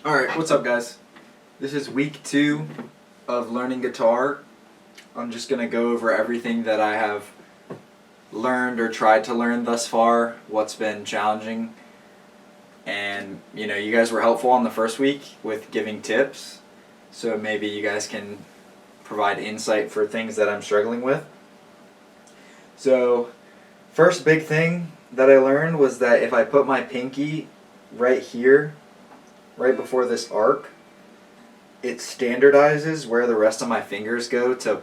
Alright, what's up guys? This is week 2 of learning guitar. I'm just going to go over everything that I have learned or tried to learn thus far, what's been challenging. And, you guys were helpful on the first week with giving tips, so maybe you guys can provide insight for things that I'm struggling with. So, first big thing that I learned was that if I put my pinky right here, right before this arc, it standardizes where the rest of my fingers go to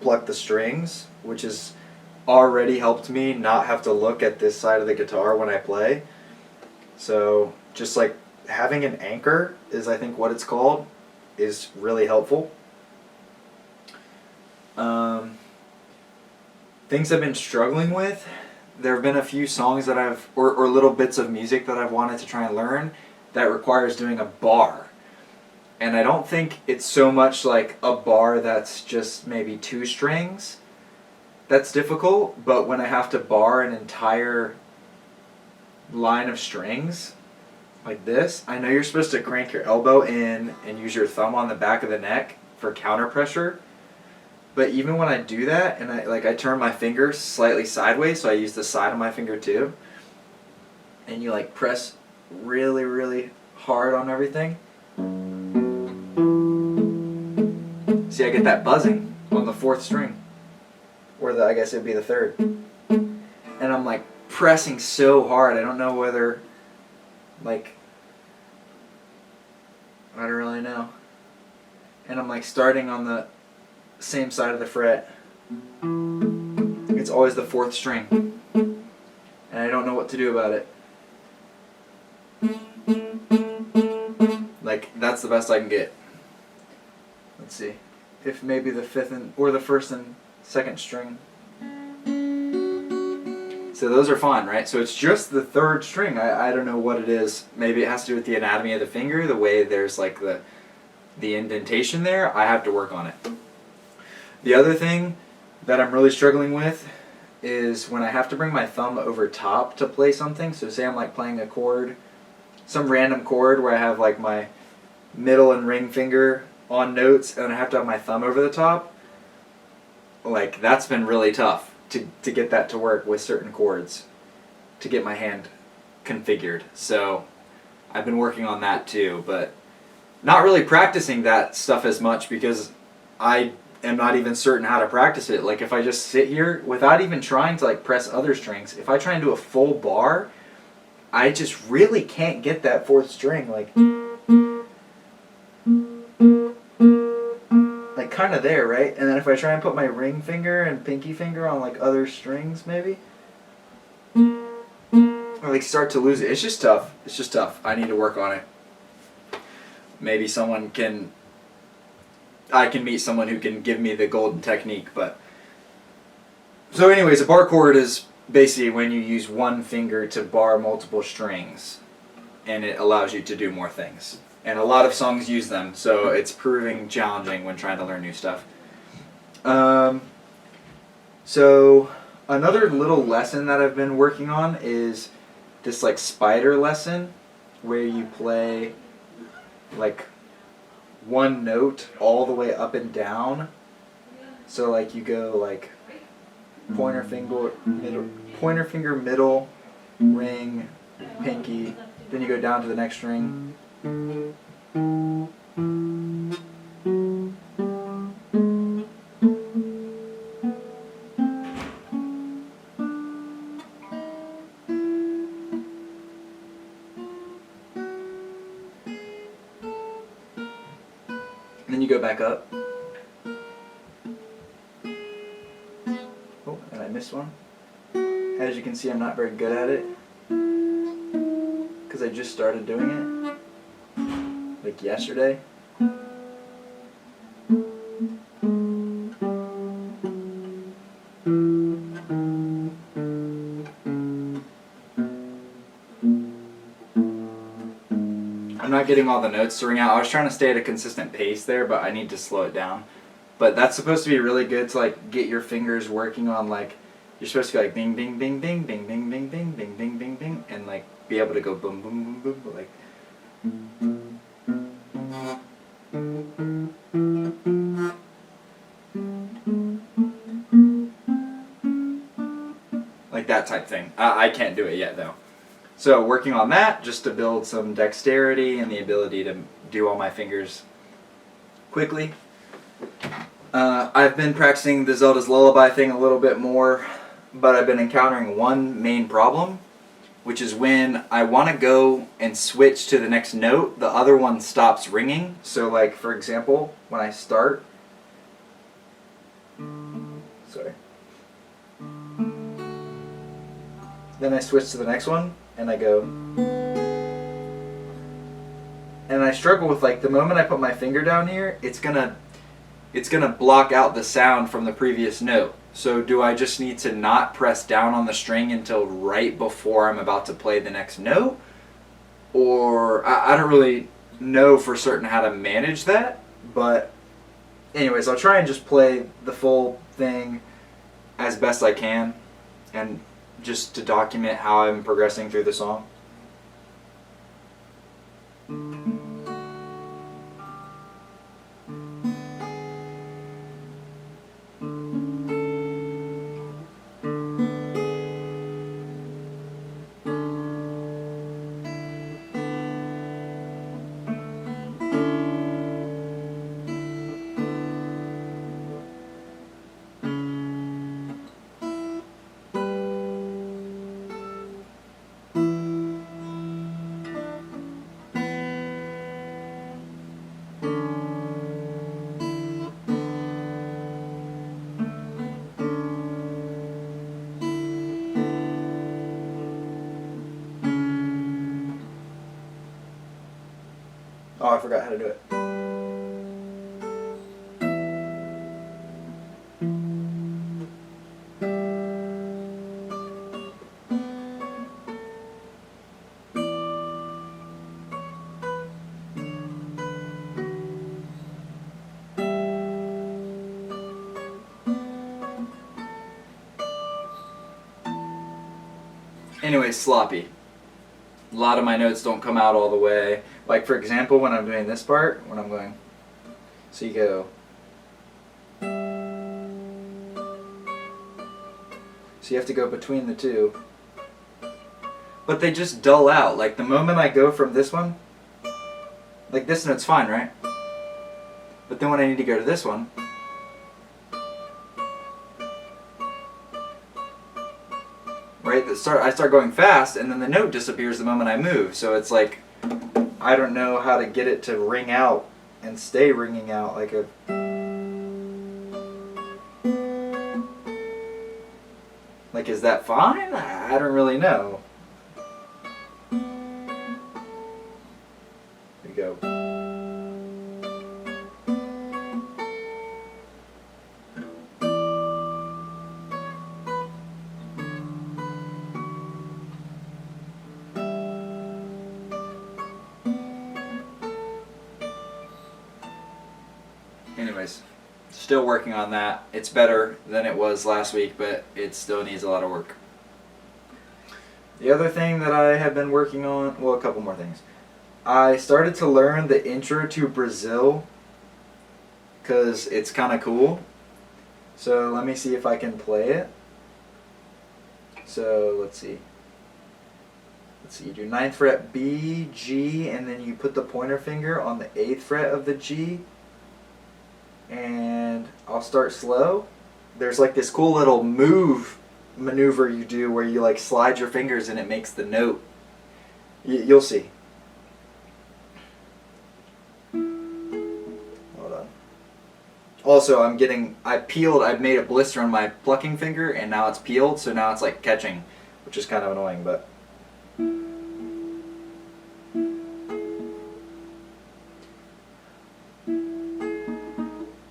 pluck the strings, which has already helped me not have to look at this side of the guitar when I play. So just like having an anchor is, I think, what it's called, is really helpful. Things I've been struggling with, there have been a few songs that or little bits of music that I've wanted to try and learn that requires doing a bar. And I don't think it's so much like a bar that's just maybe 2 strings that's difficult, but when I have to bar an entire line of strings like this, I know you're supposed to crank your elbow in and use your thumb on the back of the neck for counter pressure, but even when I do that and I turn my finger slightly sideways, so I use the side of my finger too, and you press really, really hard on everything. See, I get that buzzing on the 4th string, or I guess it'd be the 3rd. And I'm pressing so hard, I don't know whether, I don't really know. And I'm starting on the same side of the fret. It's always the 4th string. And I don't know what to do about it. That's the best I can get. Let's see. If maybe the 5th or the 1st and 2nd string. So those are fine, right? So it's just the 3rd string. I don't know what it is. Maybe it has to do with the anatomy of the finger, the way there's the indentation there. I have to work on it. The other thing that I'm really struggling with is when I have to bring my thumb over top to play something. So say I'm playing a chord, some random chord where I have my middle and ring finger on notes and I have to have my thumb over the top. That's been really tough to get that to work with certain chords, to get my hand configured. So I've been working on that too, but not really practicing that stuff as much because I am not even certain how to practice it. If I just sit here without even trying to press other strings, if I try and do a full bar, I just really can't get that 4th string kind of there, right? And then if I try and put my ring finger and pinky finger on other strings maybe, or start to lose it. It's just tough. It's just tough. I need to work on it. Maybe I can meet someone who can give me the golden technique, but so anyways, a bar chord is basically when you use one finger to bar multiple strings, and it allows you to do more things. And a lot of songs use them, so it's proving challenging when trying to learn new stuff. So another little lesson that I've been working on is this spider lesson, where you play one note all the way up and down. So you go pointer finger, middle, ring, pinky, then you go down to the next string. And then you go back up. Oh, and I missed one. As you can see, I'm not very good at it because I just started doing it yesterday. I'm not getting all the notes to ring out. I was trying to stay at a consistent pace there, but I need to slow it down. But that's supposed to be really good to get your fingers working on you're supposed to go bing bing bing bing bing bing bing bing bing bing bing bing and be able to go boom boom boom boom Like that type thing. I can't do it yet though. So working on that just to build some dexterity and the ability to do all my fingers quickly. I've been practicing the Zelda's Lullaby thing a little bit more, but I've been encountering one main problem, which is when I want to go and switch to the next note, the other one stops ringing. So like, for example, when I start, sorry, then I switch to the next one, and I go, and I struggle with, like, the moment I put my finger down here, it's gonna block out the sound from the previous note. So do I just need to not press down on the string until right before I'm about to play the next note? Or I don't really know for certain how to manage that, but anyways, I'll try and just play the full thing as best I can, and just to document how I'm progressing through the song. Oh, I forgot how to do it. Anyways, sloppy. A lot of my notes don't come out all the way. Like, for example, when I'm doing this part, when I'm going, so you go, so you have to go between the two, but they just dull out. Like, the moment I go from this one, like, this note's fine, right? But then when I need to go to this one, right, I start going fast, and then the note disappears the moment I move. So it's like, I don't know how to get it to ring out and stay ringing out like a... Like, is that fine? I don't really know. Here we go. Anyways, still working on that. It's better than it was last week, but it still needs a lot of work. The other thing that I have been working on, well, a couple more things. I started to learn the intro to Brazil because it's kind of cool. So let me see if I can play it. So let's see. You do 9th fret B, G, and then you put the pointer finger on the 8th fret of the G. And I'll start slow. There's like this cool little move maneuver you do where you like slide your fingers and it makes the note. You'll see. Hold on. Also, I've made a blister on my plucking finger, and now it's peeled, so now it's like catching, which is kind of annoying, but...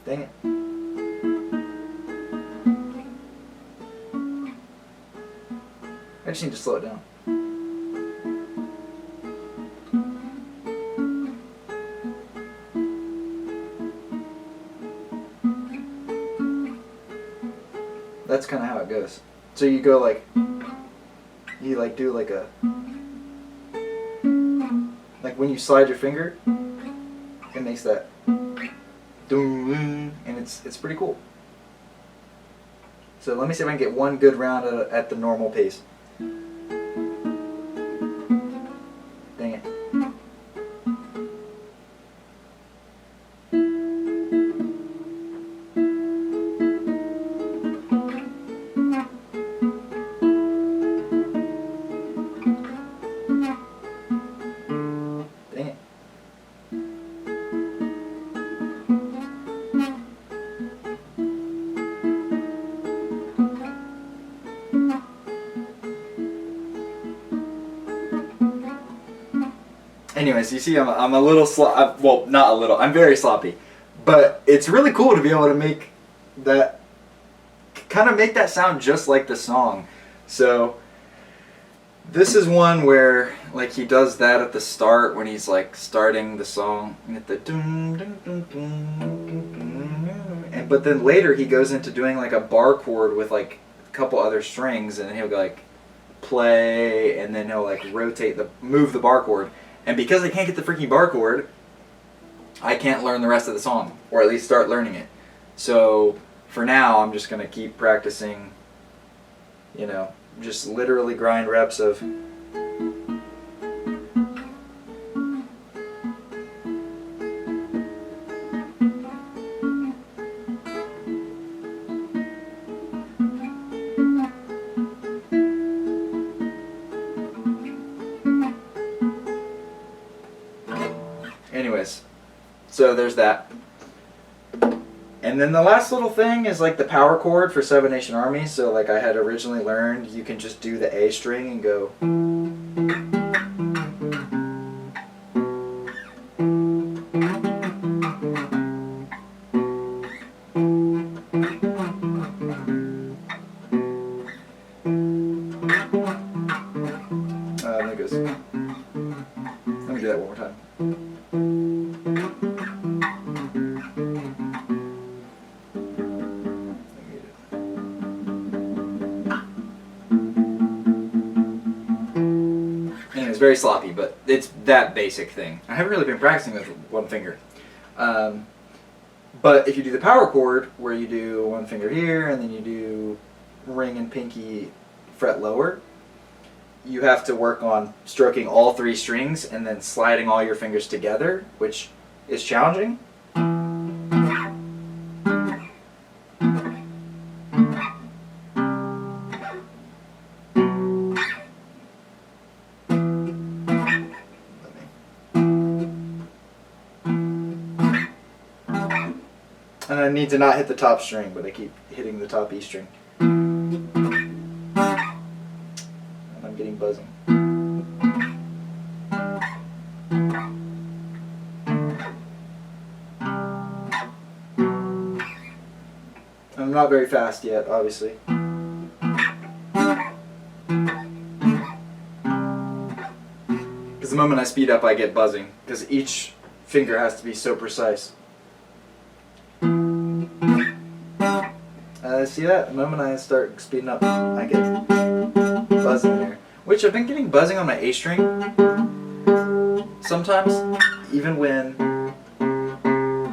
Dang it. I just need to slow it down. That's kind of how it goes. So you go like, you like do like a, like when you slide your finger, it makes that doom, and it's pretty cool. So let me see if I can get one good round at the normal pace. Dang it. Dang it. Anyways, you see I'm a little well, not a little, I'm very sloppy. But it's really cool to be able to make that, kind of make that sound just like the song. So this is one where like he does that at the start when he's like starting the song, and at the and but then later he goes into doing like a bar chord with like a couple other strings, and then he'll go like play, and then he'll like move the bar chord. And because I can't get the freaking bar chord, I can't learn the rest of the song, or at least start learning it. So for now, I'm just gonna keep practicing, you know, just literally grind reps of. Anyways, so there's that. And then the last little thing is like the power chord for Seven Nation Army. So like I had originally learned, you can just do the A string and go. There it goes. Let me do that one more time. It's very sloppy, but it's that basic thing. I haven't really been practicing with one finger. But if you do the power chord, where you do one finger here, and then you do ring and pinky fret lower, you have to work on stroking all three strings and then sliding all your fingers together, which is challenging. And I need to not hit the top string, but I keep hitting the top E string. And I'm getting buzzing. I'm not very fast yet, obviously. Because the moment I speed up, I get buzzing. Because each finger has to be so precise. See that? The moment I start speeding up, I get buzzing there. Which I've been getting buzzing on my A string sometimes, even when,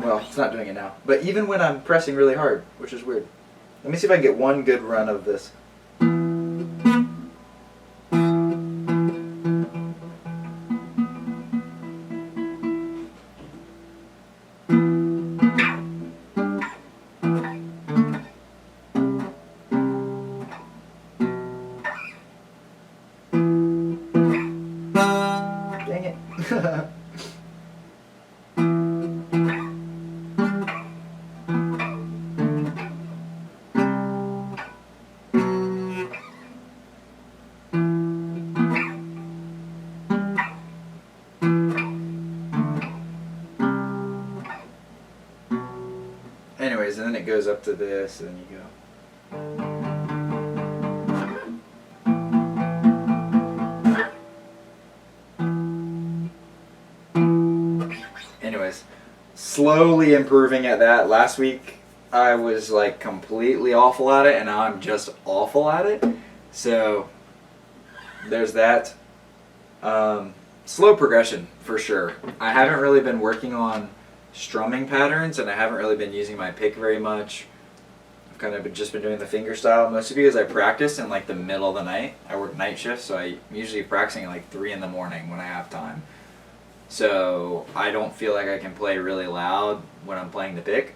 well, it's not doing it now, but even when I'm pressing really hard, which is weird. Let me see if I can get one good run of this. Anyways, and then it goes up to this, and then you go. Anyways, slowly improving at that. Last week I was like completely awful at it, and now I'm just awful at it. So there's that. slow progression for sure. I haven't really been working on strumming patterns, and I haven't really been using my pick very much. I've kind of just been doing the finger style, mostly because I practice in like the middle of the night. I work night shifts, so I'm usually practicing at like 3 in the morning when I have time. So I don't feel like I can play really loud when I'm playing the pick.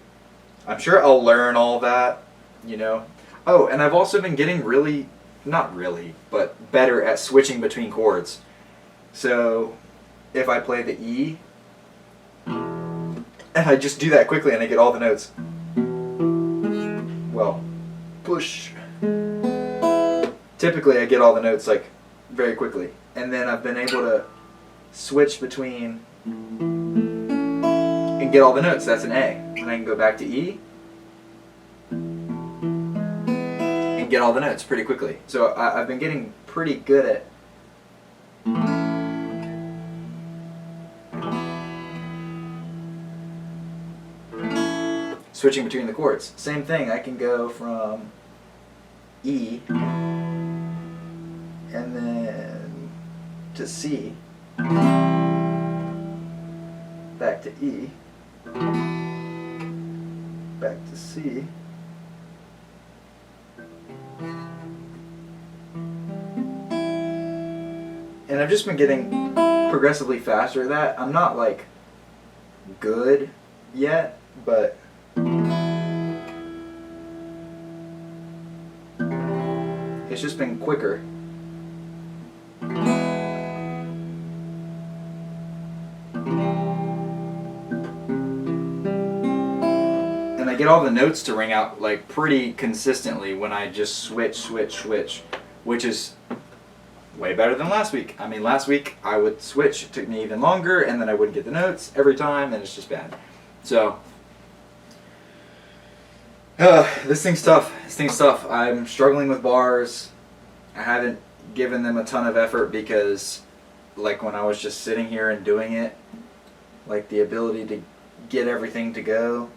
I'm sure I'll learn all that, you know. Oh, and I've also been getting really, not really, but better at switching between chords. So if I play the E, and I just do that quickly and I get all the notes. Well, push. Typically I get all the notes like very quickly. And then I've been able to switch between and get all the notes. That's an A. And I can go back to E and get all the notes pretty quickly. So I've been getting pretty good at switching between the chords. Same thing, I can go from E and then to C, back to E, back to C, and I've just been getting progressively faster at that. I'm not like good yet, but it's just been quicker. And I get all the notes to ring out like pretty consistently when I just switch, which is way better than last week. I mean, last week I would switch, it took me even longer, and then I wouldn't get the notes every time, and it's just bad. So this thing's tough. I'm struggling with bars. I haven't given them a ton of effort because, like, when I was just sitting here and doing it, like, the ability to get everything to go.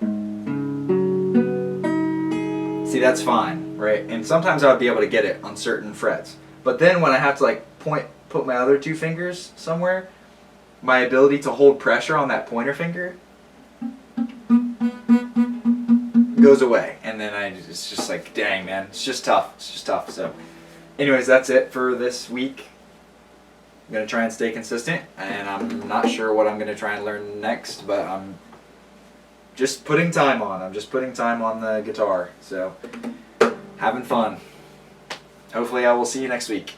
See, that's fine, right? And sometimes I would be able to get it on certain frets. But then when I have to, like, put my other 2 fingers somewhere, my ability to hold pressure on that pointer finger goes away, and then it's just like, dang, man, it's just tough. So anyways, that's it for this week. I'm gonna try and stay consistent, and I'm not sure what I'm gonna try and learn next, but I'm just putting time on. I'm just putting time on the guitar, so having fun. Hopefully I will see you next week.